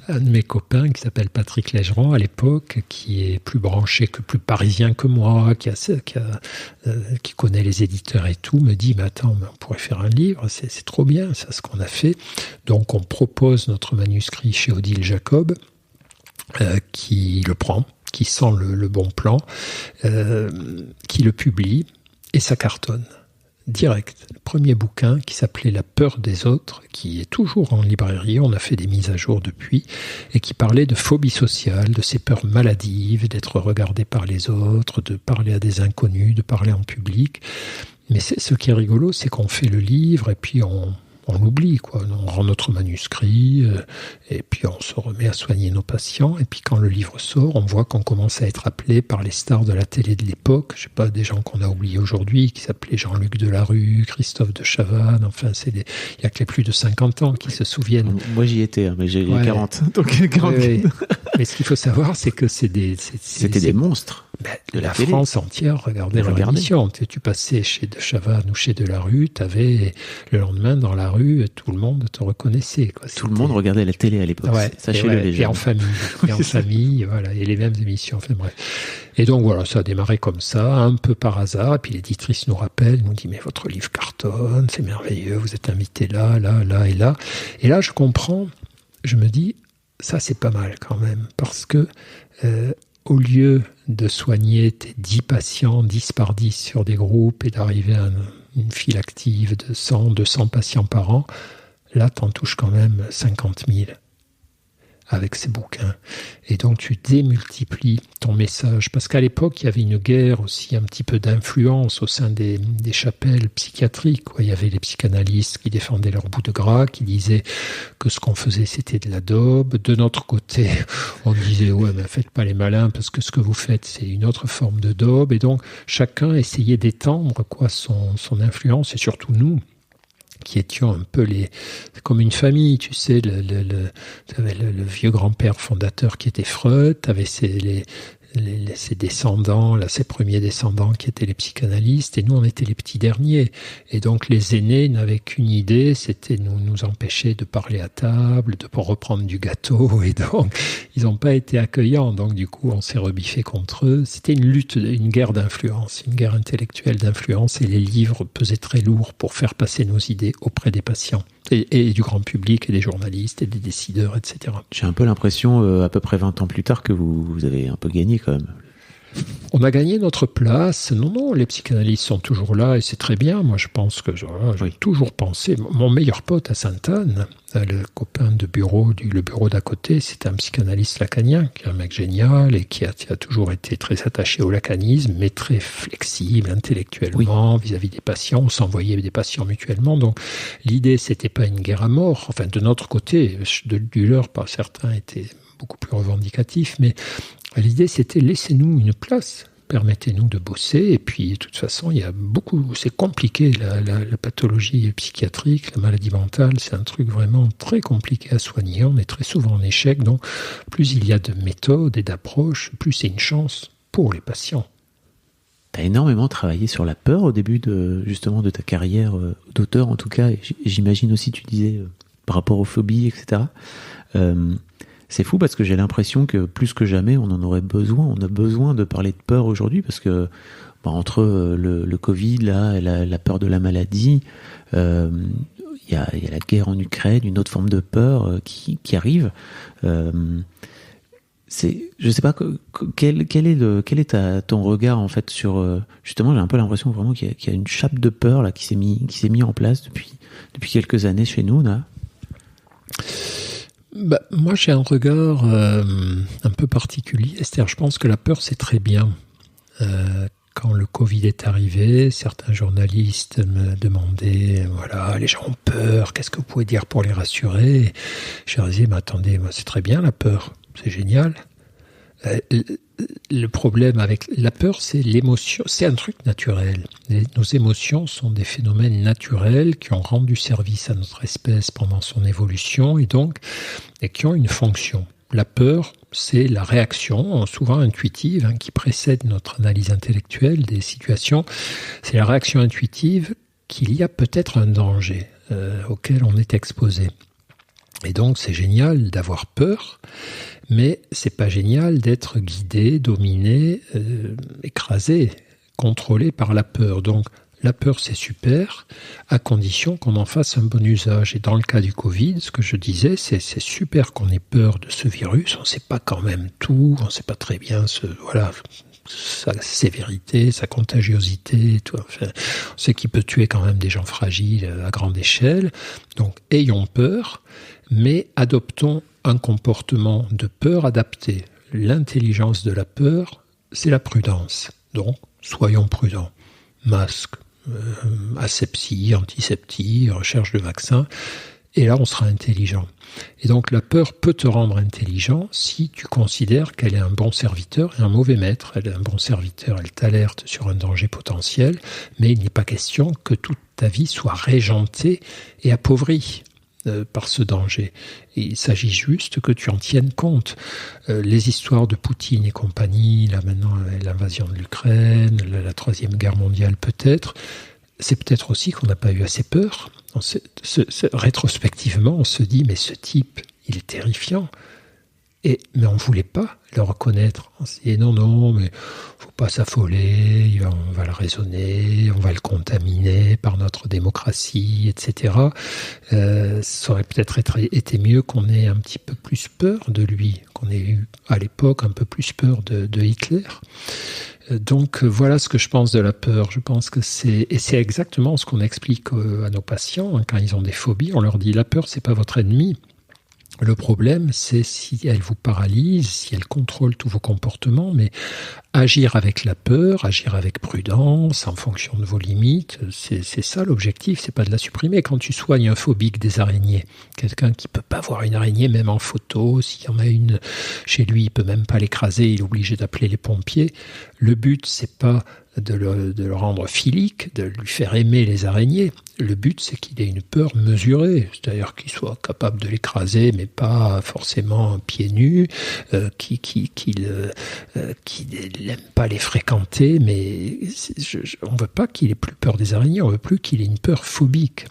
un de mes copains qui s'appelle Patrick Légeron à l'époque, qui est plus branché, plus parisien que moi, qui connaît les éditeurs et tout, me dit, attends, on pourrait faire un livre, c'est trop bien, ça, ce qu'on a fait. Donc, on propose notre manuscrit chez Odile Jacob, qui le prend, qui sent le bon plan, qui le publie, et ça cartonne. Direct. Le premier bouquin qui s'appelait La peur des autres, qui est toujours en librairie, on a fait des mises à jour depuis, et qui parlait de phobie sociale, de ces peurs maladives, d'être regardé par les autres, de parler à des inconnus, de parler en public. Mais ce qui est rigolo, c'est qu'on fait le livre, et puis on l'oublie, quoi. On rend notre manuscrit, et puis on se remet à soigner nos patients. Et puis quand le livre sort, on voit qu'on commence à être appelé par les stars de la télé de l'époque. Je sais pas, des gens qu'on a oubliés aujourd'hui, qui s'appelaient Jean-Luc Delarue, Christophe de Chavannes. Enfin, il y a que les plus de 50 ans qui se souviennent. Moi, j'y étais, mais j'ai 40. Donc 40. Ouais. Mais ce qu'il faut savoir, c'est que c'était des monstres. La France entière regardait leur émission. Tu passais chez de Chavannes ou chez Delarue, t'avais le lendemain dans la rue, tout le monde te reconnaissait, quoi. Tout le monde regardait la télé à l'époque. Ouais, sachez-le, les gens. Et en famille, voilà, et les mêmes émissions. Enfin bref. Et donc voilà, ça a démarré comme ça, un peu par hasard. Et puis l'éditrice nous rappelle, nous dit, mais votre livre cartonne, c'est merveilleux, vous êtes invité là et là. Et là, je comprends, je me dis, ça c'est pas mal quand même, parce que au lieu de soigner tes 10 patients, 10 par 10 sur des groupes et d'arriver à une file active de 100, 200 patients par an, là, t'en touches quand même 50 000 avec ces bouquins. Et donc, tu démultiplies ton message. Parce qu'à l'époque, il y avait une guerre aussi, un petit peu d'influence au sein des chapelles psychiatriques, quoi. Il y avait les psychanalystes qui défendaient leur bout de gras, qui disaient que ce qu'on faisait, c'était de la daube. De notre côté, on disait, ouais, mais faites pas les malins, parce que ce que vous faites, c'est une autre forme de daube. Et donc, chacun essayait d'étendre, quoi, son influence, et surtout nous, qui étions un peu comme une famille, tu sais, t'avais le vieux grand-père fondateur qui était Freud, t'avais ses descendants, là, ses premiers descendants qui étaient les psychanalystes, et nous on était les petits derniers. Et donc les aînés n'avaient qu'une idée, c'était nous empêcher de parler à table, de reprendre du gâteau, et donc ils n'ont pas été accueillants. Donc du coup on s'est rebiffé contre eux. C'était une lutte, une guerre d'influence, une guerre intellectuelle d'influence, et les livres pesaient très lourd pour faire passer nos idées auprès des patients. Et du grand public, et des journalistes, et des décideurs, etc. J'ai un peu l'impression, à peu près 20 ans plus tard, que vous avez un peu gagné quand même. On a gagné notre place. Non, les psychanalystes sont toujours là, et c'est très bien. Moi, je pense que j'ai toujours pensé. Mon meilleur pote à Sainte-Anne, le copain de bureau, le bureau d'à côté, c'était un psychanalyste lacanien, qui est un mec génial, et qui a toujours été très attaché au lacanisme, mais très flexible intellectuellement vis-à-vis des patients. On s'envoyait des patients mutuellement. Donc, l'idée, c'était pas une guerre à mort. Enfin, de notre côté, du leur, pas certains étaient beaucoup plus revendicatifs, mais l'idée, c'était laissez-nous une place, permettez-nous de bosser, et puis de toute façon, c'est compliqué, la pathologie psychiatrique, la maladie mentale, c'est un truc vraiment très compliqué à soigner, on est très souvent en échec, donc plus il y a de méthodes et d'approches, plus c'est une chance. pour les patients. Tu as énormément travaillé sur la peur au début de ta carrière d'auteur, en tout cas, et j'imagine aussi, tu disais, par rapport aux phobies, etc. C'est fou parce que j'ai l'impression que plus que jamais, on en aurait besoin. On a besoin de parler de peur aujourd'hui parce que entre le Covid, là, et la peur de la maladie, il y a la guerre en Ukraine, une autre forme de peur qui arrive. Je sais pas quel est ton regard en fait sur justement, j'ai un peu l'impression vraiment qu'il y a une chape de peur là qui s'est mis en place depuis quelques années chez nous là. Moi j'ai un regard un peu particulier, c'est-à-dire je pense que la peur c'est très bien. Quand le Covid est arrivé, certains journalistes me demandaient, voilà, les gens ont peur, qu'est-ce que vous pouvez dire pour les rassurer ? Je leur disais, mais attendez, moi, c'est très bien la peur, c'est génial. Le problème avec la peur, c'est l'émotion, c'est un truc naturel. Nos émotions sont des phénomènes naturels qui ont rendu service à notre espèce pendant son évolution et qui ont une fonction. La peur, c'est la réaction, souvent intuitive, qui précède notre analyse intellectuelle des situations. C'est la réaction intuitive qu'il y a peut-être un danger auquel on est exposé. Et donc, c'est génial d'avoir peur, mais c'est pas génial d'être guidé, dominé, écrasé, contrôlé par la peur. Donc, la peur, c'est super, à condition qu'on en fasse un bon usage. Et dans le cas du Covid, ce que je disais, c'est super qu'on ait peur de ce virus. On ne sait pas quand même tout, on ne sait pas très bien sa sévérité, sa contagiosité. Tout. Enfin, on sait qu'il peut tuer quand même des gens fragiles à grande échelle. Donc, ayons peur, mais adoptons un comportement de peur adapté. L'intelligence de la peur, c'est la prudence. Donc, soyons prudents. Masque, asepsie, antiseptie, recherche de vaccins, et là on sera intelligent. Et donc la peur peut te rendre intelligent si tu considères qu'elle est un bon serviteur et un mauvais maître. Elle est un bon serviteur, elle t'alerte sur un danger potentiel, mais il n'est pas question que toute ta vie soit régentée et appauvrie par ce danger. Et il s'agit juste que tu en tiennes compte. Les histoires de Poutine et compagnie, là maintenant l'invasion de l'Ukraine, la Troisième Guerre mondiale peut-être, c'est peut-être aussi qu'on n'a pas eu assez peur. Rétrospectivement, on se dit, mais ce type, il est terrifiant. Mais on ne voulait pas le reconnaître. On s'est dit, non, mais faut pas s'affoler, on va le raisonner, on va le contaminer par notre démocratie, etc. Ça aurait peut-être été mieux qu'on ait un petit peu plus peur de lui, qu'on ait eu à l'époque un peu plus peur de Hitler. Donc voilà ce que je pense de la peur. Je pense que c'est exactement ce qu'on explique à nos patients quand ils ont des phobies. On leur dit, la peur, c'est pas votre ennemi. Le problème, c'est si elle vous paralyse, si elle contrôle tous vos comportements, mais agir avec la peur, agir avec prudence, en fonction de vos limites, c'est ça l'objectif, c'est pas de la supprimer. Quand tu soignes un phobique des araignées, quelqu'un qui peut pas voir une araignée même en photo, s'il y en a une chez lui, il peut même pas l'écraser, il est obligé d'appeler les pompiers. Le but, c'est pas de le rendre philique, de lui faire aimer les araignées. Le but, c'est qu'il ait une peur mesurée, c'est-à-dire qu'il soit capable de l'écraser, mais pas forcément pieds nus, qu'il n'aime pas les fréquenter, mais on ne veut pas qu'il ait plus peur des araignées, on veut plus qu'il ait une peur phobique.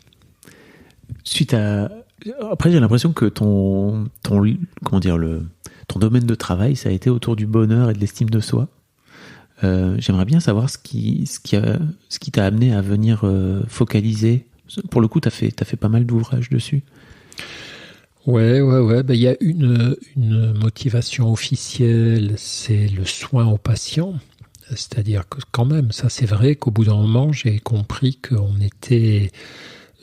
Après, j'ai l'impression que ton domaine de travail, ça a été autour du bonheur et de l'estime de soi. J'aimerais bien savoir ce qui t'a amené à venir focaliser. Pour le coup, t'as fait pas mal d'ouvrages dessus. Ouais. Il y a une motivation officielle, c'est le soin aux patients. C'est-à-dire que quand même, ça c'est vrai qu'au bout d'un moment, j'ai compris qu'on était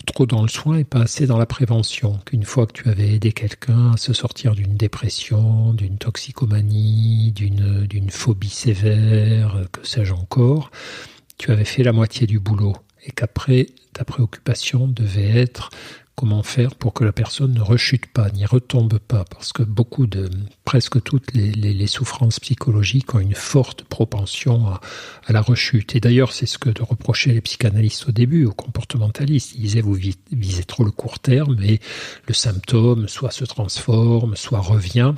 trop dans le soin et pas assez dans la prévention. Qu'une fois que tu avais aidé quelqu'un à se sortir d'une dépression, d'une toxicomanie, d'une phobie sévère, que sais-je encore, tu avais fait la moitié du boulot. Et qu'après, ta préoccupation devait être comment faire pour que la personne ne rechute pas, n'y retombe pas, parce que presque toutes les souffrances psychologiques ont une forte propension à la rechute. Et d'ailleurs, c'est ce que reprochaient les psychanalystes au début, aux comportementalistes. Ils disaient, vous visez trop le court terme, et le symptôme soit se transforme, soit revient.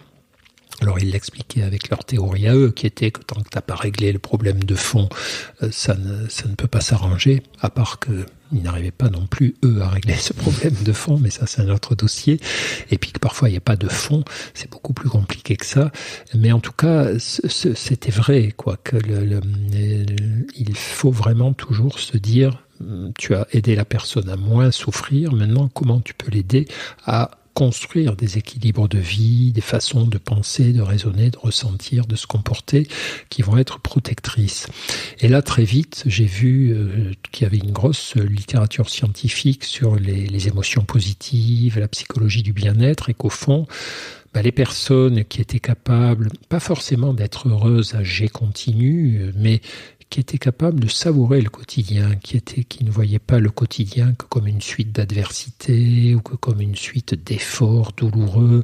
Alors ils l'expliquaient avec leur théorie à eux, qui était que tant que t'as pas réglé le problème de fond, ça ne peut pas s'arranger, à part que ils n'arrivaient pas non plus, eux, à régler ce problème de fond, mais ça c'est un autre dossier, et puis que parfois il n'y a pas de fond, c'est beaucoup plus compliqué que ça, mais en tout cas c'était vrai, quoi, que il faut vraiment toujours se dire, tu as aidé la personne à moins souffrir, maintenant comment tu peux l'aider à construire des équilibres de vie, des façons de penser, de raisonner, de ressentir, de se comporter qui vont être protectrices. Et là, très vite, j'ai vu qu'il y avait une grosse littérature scientifique sur les émotions positives, la psychologie du bien-être, et qu'au fond, les personnes qui étaient capables, pas forcément d'être heureuses à jet continu, mais qui étaient capables de savourer le quotidien, qui ne voyaient pas le quotidien que comme une suite d'adversités ou que comme une suite d'efforts douloureux,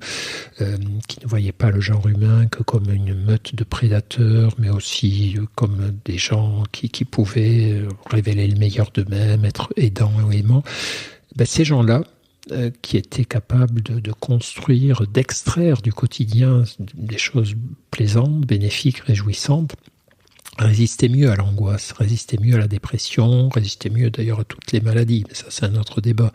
qui ne voyaient pas le genre humain que comme une meute de prédateurs, mais aussi comme des gens qui pouvaient révéler le meilleur d'eux-mêmes, être aidants ou aimants. Ces gens-là, qui étaient capables de construire, d'extraire du quotidien des choses plaisantes, bénéfiques, réjouissantes, résister mieux à l'angoisse, résister mieux à la dépression, résister mieux d'ailleurs à toutes les maladies, mais ça c'est un autre débat.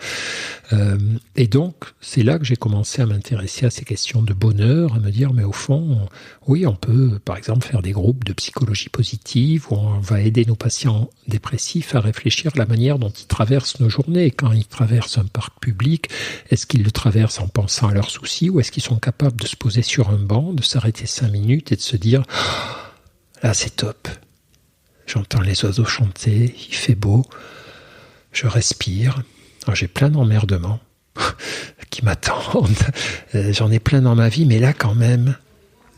Et donc c'est là que j'ai commencé à m'intéresser à ces questions de bonheur, à me dire mais au fond, oui on peut par exemple faire des groupes de psychologie positive où on va aider nos patients dépressifs à réfléchir à la manière dont ils traversent nos journées. Quand ils traversent un parc public, est-ce qu'ils le traversent en pensant à leurs soucis ou est-ce qu'ils sont capables de se poser sur un banc, de s'arrêter 5 minutes et de se dire là, c'est top. J'entends les oiseaux chanter, il fait beau, je respire. Alors, j'ai plein d'emmerdements qui m'attendent. J'en ai plein dans ma vie, mais là, quand même,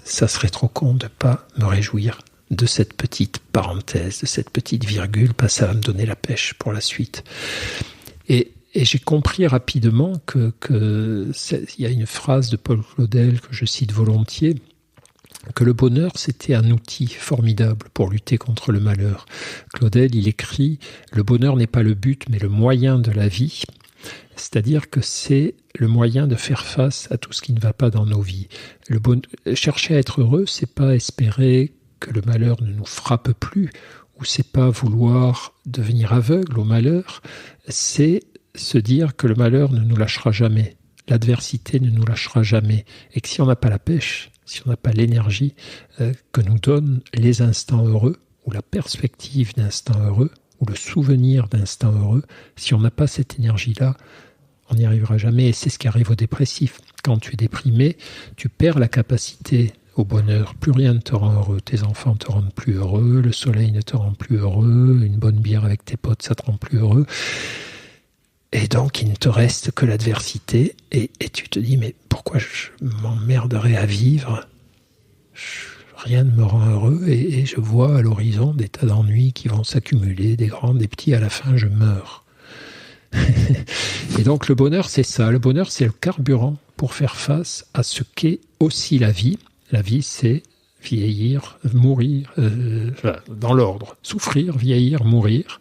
ça serait trop con de ne pas me réjouir de cette petite parenthèse, de cette petite virgule, parce que ça va me donner la pêche pour la suite. Et j'ai compris rapidement il y a une phrase de Paul Claudel que je cite volontiers, que le bonheur, c'était un outil formidable pour lutter contre le malheur. Claudel, il écrit « Le bonheur n'est pas le but, mais le moyen de la vie ». C'est-à-dire que c'est le moyen de faire face à tout ce qui ne va pas dans nos vies. Chercher à être heureux, c'est pas espérer que le malheur ne nous frappe plus, ou c'est pas vouloir devenir aveugle au malheur, c'est se dire que le malheur ne nous lâchera jamais. L'adversité ne nous lâchera jamais. Et que si on n'a pas la pêche, si on n'a pas l'énergie que nous donnent les instants heureux, ou la perspective d'instants heureux, ou le souvenir d'instants heureux, si on n'a pas cette énergie-là, on n'y arrivera jamais. Et c'est ce qui arrive aux dépressifs. Quand tu es déprimé, tu perds la capacité au bonheur. Plus rien ne te rend heureux. Tes enfants te rendent plus heureux, le soleil ne te rend plus heureux, une bonne bière avec tes potes, ça te rend plus heureux. Et donc, il ne te reste que l'adversité, et tu te dis, mais pourquoi je m'emmerderais à vivre ? Rien ne me rend heureux, et je vois à l'horizon des tas d'ennuis qui vont s'accumuler, des grands, des petits, à la fin, je meurs. Et donc, le bonheur, c'est ça. Le bonheur, c'est le carburant pour faire face à ce qu'est aussi la vie. La vie, c'est vieillir, mourir, dans l'ordre. Souffrir, vieillir, mourir.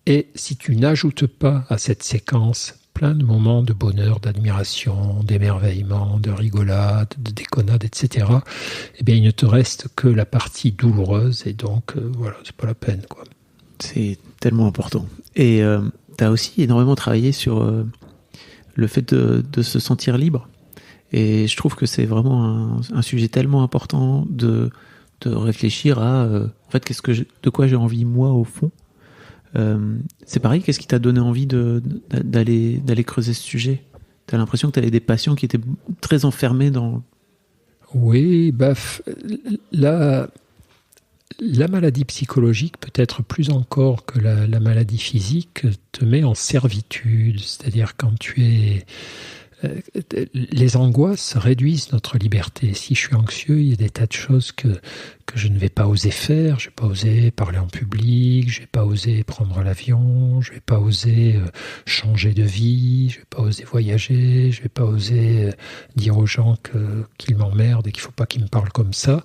Et si tu n'ajoutes pas à cette séquence plein de moments de bonheur, d'admiration, d'émerveillement, de rigolade, de déconnade, etc., eh bien, il ne te reste que la partie douloureuse, et donc, voilà, c'est pas la peine, quoi. C'est tellement important. Et tu as aussi énormément travaillé sur le fait de se sentir libre. Et je trouve que c'est vraiment un sujet tellement important de réfléchir à, en fait, de quoi j'ai envie, moi, au fond. C'est pareil, qu'est-ce qui t'a donné envie d'aller creuser ce sujet ? T'as l'impression que t'avais des patients qui étaient très enfermés dans... Oui, la maladie psychologique, peut-être plus encore que la maladie physique, te met en servitude. C'est-à-dire quand tu es... Les angoisses réduisent notre liberté. Si je suis anxieux, il y a des tas de choses que je ne vais pas oser faire. Je ne vais pas oser parler en public, je ne vais pas oser prendre l'avion, je ne vais pas oser changer de vie, je ne vais pas oser voyager, je ne vais pas oser dire aux gens qu'ils m'emmerdent et qu'il ne faut pas qu'ils me parlent comme ça.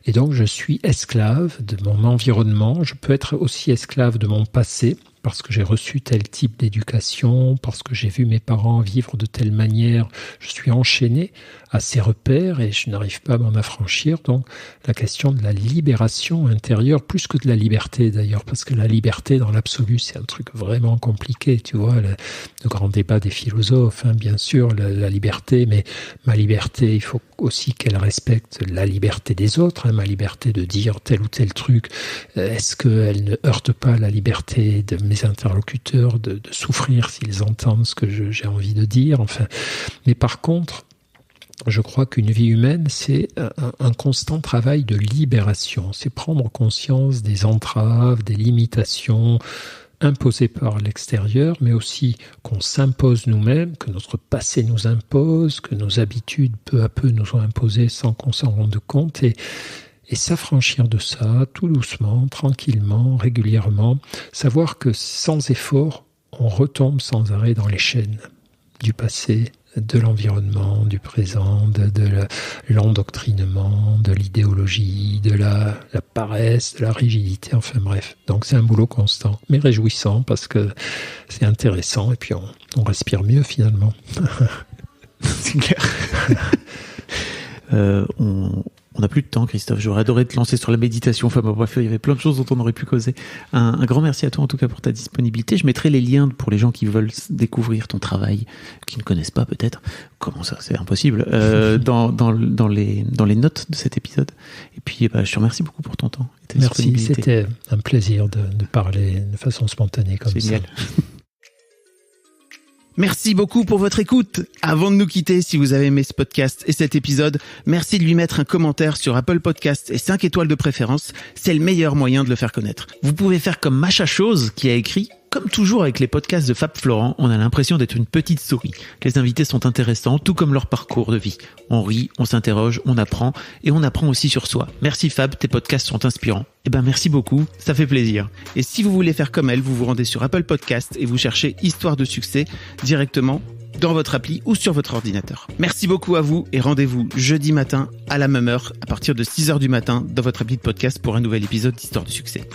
Et donc je suis esclave de mon environnement. Je peux être aussi esclave de mon passé, parce que j'ai reçu tel type d'éducation, parce que j'ai vu mes parents vivre de telle manière, je suis enchaîné à ses repères et je n'arrive pas à m'en affranchir. Donc la question de la libération intérieure, plus que de la liberté d'ailleurs, parce que la liberté dans l'absolu c'est un truc vraiment compliqué, tu vois, le grand débat des philosophes, bien sûr, la liberté, mais ma liberté, il faut aussi qu'elle respecte la liberté des autres, ma liberté de dire tel ou tel truc, est-ce qu'elle ne heurte pas la liberté de mes interlocuteurs de souffrir s'ils entendent ce que j'ai envie de dire, enfin. Mais par contre, je crois qu'une vie humaine, c'est un constant travail de libération. C'est prendre conscience des entraves, des limitations imposées par l'extérieur, mais aussi qu'on s'impose nous-mêmes, que notre passé nous impose, que nos habitudes peu à peu nous ont imposées sans qu'on s'en rende compte. Et s'affranchir de ça, tout doucement, tranquillement, régulièrement. Savoir que sans effort, on retombe sans arrêt dans les chaînes du passé, de l'environnement, du présent, de l'endoctrinement, de l'idéologie, de la paresse, de la rigidité, enfin bref. Donc c'est un boulot constant, mais réjouissant parce que c'est intéressant et puis on respire mieux finalement. C'est clair. On n'a plus de temps, Christophe. J'aurais adoré te lancer sur la méditation. Enfin, bref, il y avait plein de choses dont on aurait pu causer. Un grand merci à toi, en tout cas, pour ta disponibilité. Je mettrai les liens pour les gens qui veulent découvrir ton travail, qui ne connaissent pas peut-être. Comment ça, c'est impossible. Dans les notes de cet épisode. Et puis, je te remercie beaucoup pour ton temps et ta disponibilité. C'était un plaisir de parler de façon spontanée comme ça. Merci beaucoup pour votre écoute. Avant de nous quitter, si vous avez aimé ce podcast et cet épisode, merci de lui mettre un commentaire sur Apple Podcasts et 5 étoiles de préférence. C'est le meilleur moyen de le faire connaître. Vous pouvez faire comme Macha Chose qui a écrit: comme toujours avec les podcasts de Fab Florent, on a l'impression d'être une petite souris. Les invités sont intéressants, tout comme leur parcours de vie. On rit, on s'interroge, on apprend, et on apprend aussi sur soi. Merci Fab, tes podcasts sont inspirants. Merci beaucoup, ça fait plaisir. Et si vous voulez faire comme elle, vous vous rendez sur Apple Podcasts et vous cherchez Histoire de succès directement dans votre appli ou sur votre ordinateur. Merci beaucoup à vous et rendez-vous jeudi matin à la même heure à partir de 6h du matin dans votre appli de podcast pour un nouvel épisode d'Histoire de succès.